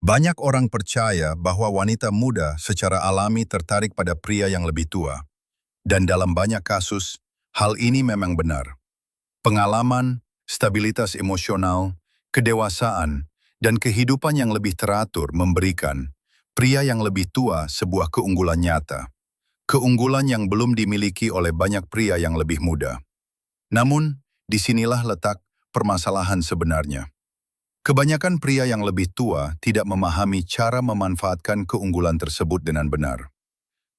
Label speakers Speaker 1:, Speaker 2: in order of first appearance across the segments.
Speaker 1: Banyak orang percaya bahwa wanita muda secara alami tertarik pada pria yang lebih tua. Dan dalam banyak kasus, hal ini memang benar. Pengalaman, stabilitas emosional, kedewasaan, dan kehidupan yang lebih teratur memberikan pria yang lebih tua sebuah keunggulan nyata. Keunggulan yang belum dimiliki oleh banyak pria yang lebih muda. Namun, disinilah letak permasalahan sebenarnya. Kebanyakan pria yang lebih tua tidak memahami cara memanfaatkan keunggulan tersebut dengan benar.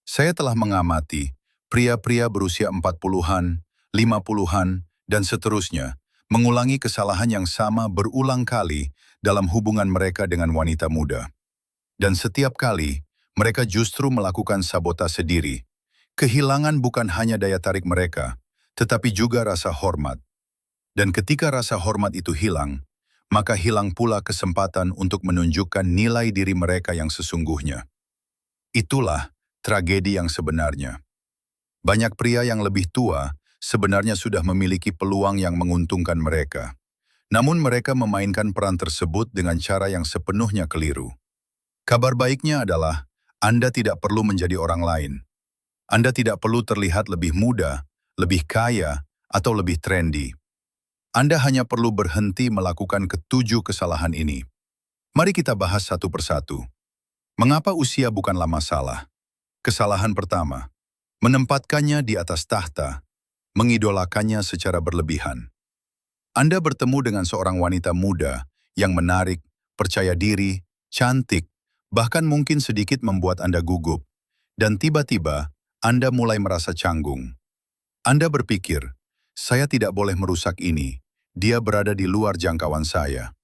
Speaker 1: Saya telah mengamati pria-pria berusia 40-an, 50-an, dan seterusnya mengulangi kesalahan yang sama berulang kali dalam hubungan mereka dengan wanita muda. Dan setiap kali, mereka justru melakukan sabotase diri. Kehilangan bukan hanya daya tarik mereka, tetapi juga rasa hormat. Dan ketika rasa hormat itu hilang, maka hilang pula kesempatan untuk menunjukkan nilai diri mereka yang sesungguhnya. Itulah tragedi yang sebenarnya. Banyak pria yang lebih tua sebenarnya sudah memiliki peluang yang menguntungkan mereka. Namun mereka memainkan peran tersebut dengan cara yang sepenuhnya keliru. Kabar baiknya adalah, Anda tidak perlu menjadi orang lain. Anda tidak perlu terlihat lebih muda, lebih kaya, atau lebih trendy. Anda hanya perlu berhenti melakukan ketujuh kesalahan ini. Mari kita bahas satu persatu. Mengapa usia bukanlah masalah? Kesalahan pertama, menempatkannya di atas tahta, mengidolakannya secara berlebihan. Anda bertemu dengan seorang wanita muda yang menarik, percaya diri, cantik, bahkan mungkin sedikit membuat Anda gugup. Dan tiba-tiba, Anda mulai merasa canggung. Anda berpikir, saya tidak boleh merusak ini. Dia berada di luar jangkauan saya.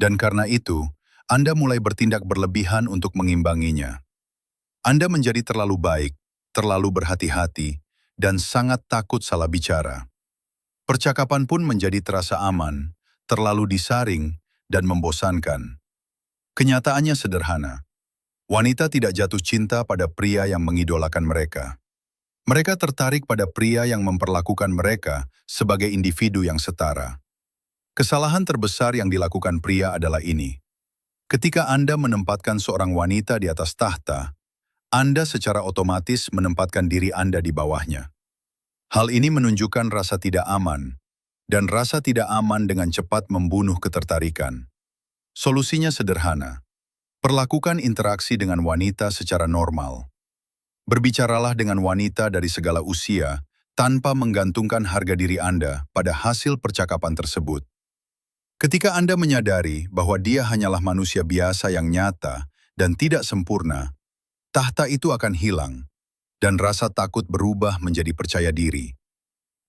Speaker 1: Dan karena itu, Anda mulai bertindak berlebihan untuk mengimbanginya. Anda menjadi terlalu baik, terlalu berhati-hati, dan sangat takut salah bicara. Percakapan pun menjadi terasa aman, terlalu disaring, dan membosankan. Kenyataannya sederhana. Wanita tidak jatuh cinta pada pria yang mengidolakan mereka. Mereka tertarik pada pria yang memperlakukan mereka sebagai individu yang setara. Kesalahan terbesar yang dilakukan pria adalah ini. Ketika Anda menempatkan seorang wanita di atas tahta, Anda secara otomatis menempatkan diri Anda di bawahnya. Hal ini menunjukkan rasa tidak aman, dan rasa tidak aman dengan cepat membunuh ketertarikan. Solusinya sederhana. Perlakukan interaksi dengan wanita secara normal. Berbicaralah dengan wanita dari segala usia tanpa menggantungkan harga diri Anda pada hasil percakapan tersebut. Ketika Anda menyadari bahwa dia hanyalah manusia biasa yang nyata dan tidak sempurna, tahta itu akan hilang dan rasa takut berubah menjadi percaya diri.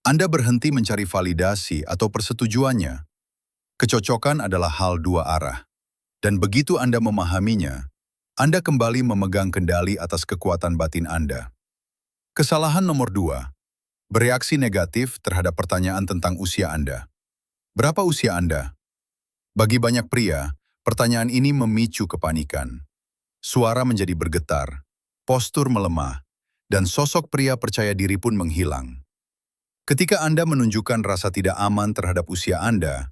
Speaker 1: Anda berhenti mencari validasi atau persetujuannya. Kecocokan adalah hal dua arah, dan begitu Anda memahaminya, Anda kembali memegang kendali atas kekuatan batin Anda. Kesalahan nomor 2, bereaksi negatif terhadap pertanyaan tentang usia Anda. Berapa usia Anda? Bagi banyak pria, pertanyaan ini memicu kepanikan. Suara menjadi bergetar, postur melemah, dan sosok pria percaya diri pun menghilang. Ketika Anda menunjukkan rasa tidak aman terhadap usia Anda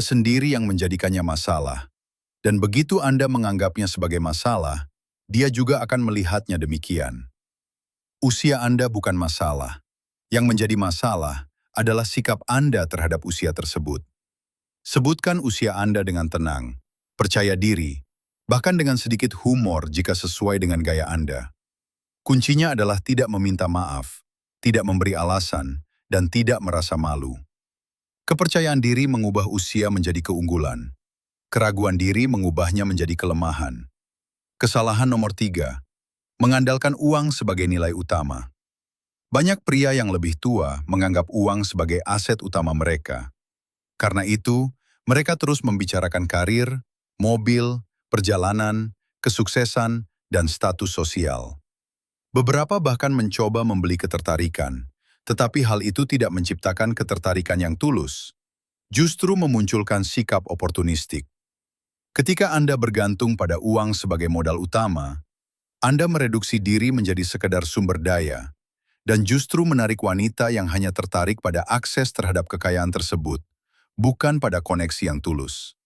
Speaker 1: sendiri yang menjadikannya masalah. Dan begitu Anda menganggapnya sebagai masalah, dia juga akan melihatnya demikian. Usia Anda bukan masalah. Yang menjadi masalah adalah sikap Anda terhadap usia tersebut. Sebutkan usia Anda dengan tenang, percaya diri, bahkan dengan sedikit humor jika sesuai dengan gaya Anda. Kuncinya adalah tidak meminta maaf, tidak memberi alasan, dan tidak merasa malu. Kepercayaan diri mengubah usia menjadi keunggulan. Keraguan diri mengubahnya menjadi kelemahan. Kesalahan nomor 3, mengandalkan uang sebagai nilai utama. Banyak pria yang lebih tua menganggap uang sebagai aset utama mereka. Karena itu, mereka terus membicarakan karir, mobil, perjalanan, kesuksesan, dan status sosial. Beberapa bahkan mencoba membeli ketertarikan, tetapi hal itu tidak menciptakan ketertarikan yang tulus. Justru memunculkan sikap oportunistik. Ketika Anda bergantung pada uang sebagai modal utama, Anda mereduksi diri menjadi sekadar sumber daya, dan justru menarik wanita yang hanya tertarik pada akses terhadap kekayaan tersebut, bukan pada koneksi yang tulus.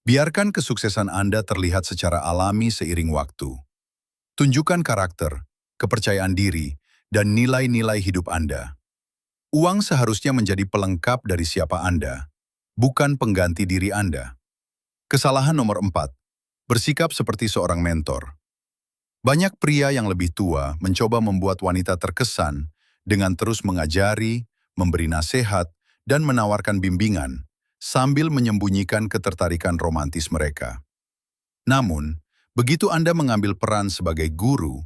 Speaker 1: Biarkan kesuksesan Anda terlihat secara alami seiring waktu. Tunjukkan karakter, kepercayaan diri, dan nilai-nilai hidup Anda. Uang seharusnya menjadi pelengkap dari siapa Anda, bukan pengganti diri Anda. Kesalahan nomor 4. Bersikap seperti seorang mentor. Banyak pria yang lebih tua mencoba membuat wanita terkesan dengan terus mengajari, memberi nasihat, dan menawarkan bimbingan, sambil menyembunyikan ketertarikan romantis mereka. Namun, begitu Anda mengambil peran sebagai guru,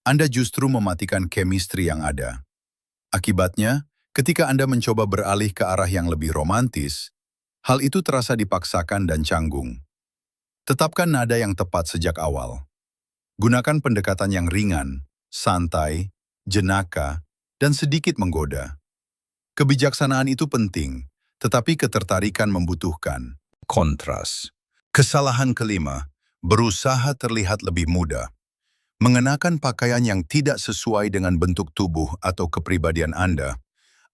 Speaker 1: Anda justru mematikan chemistry yang ada. Akibatnya, ketika Anda mencoba beralih ke arah yang lebih romantis, hal itu terasa dipaksakan dan canggung. Tetapkan nada yang tepat sejak awal. Gunakan pendekatan yang ringan, santai, jenaka, dan sedikit menggoda. Kebijaksanaan itu penting, tetapi ketertarikan membutuhkan kontras. Kesalahan kelima, berusaha terlihat lebih muda. Mengenakan pakaian yang tidak sesuai dengan bentuk tubuh atau kepribadian Anda,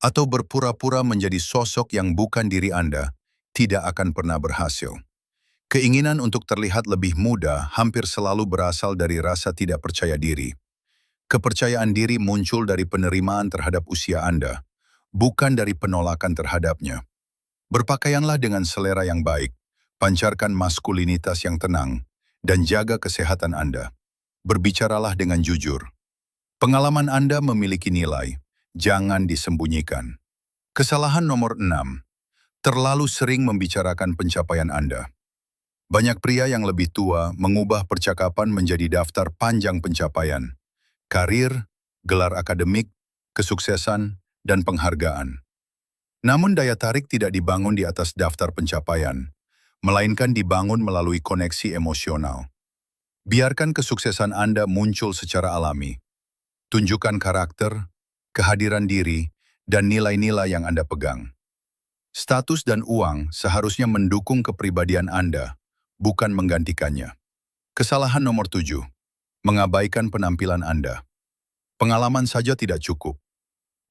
Speaker 1: atau berpura-pura menjadi sosok yang bukan diri Anda, tidak akan pernah berhasil. Keinginan untuk terlihat lebih muda hampir selalu berasal dari rasa tidak percaya diri. Kepercayaan diri muncul dari penerimaan terhadap usia Anda, bukan dari penolakan terhadapnya. Berpakaianlah dengan selera yang baik, pancarkan maskulinitas yang tenang, dan jaga kesehatan Anda. Berbicaralah dengan jujur. Pengalaman Anda memiliki nilai, jangan disembunyikan. Kesalahan nomor 6. Terlalu sering membicarakan pencapaian Anda. Banyak pria yang lebih tua mengubah percakapan menjadi daftar panjang pencapaian. Karir, gelar akademik, kesuksesan, dan penghargaan. Namun daya tarik tidak dibangun di atas daftar pencapaian, melainkan dibangun melalui koneksi emosional. Biarkan kesuksesan Anda muncul secara alami. Tunjukkan karakter, kehadiran diri, dan nilai-nilai yang Anda pegang. Status dan uang seharusnya mendukung kepribadian Anda, bukan menggantikannya. Kesalahan nomor 7. Mengabaikan penampilan Anda. Pengalaman saja tidak cukup.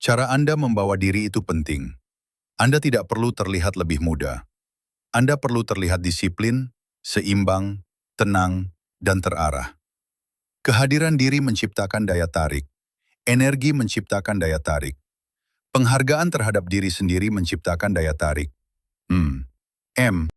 Speaker 1: Cara Anda membawa diri itu penting. Anda tidak perlu terlihat lebih muda. Anda perlu terlihat disiplin, seimbang, tenang, dan terarah. Kehadiran diri menciptakan daya tarik. Energi menciptakan daya tarik. Penghargaan terhadap diri sendiri menciptakan daya tarik. M.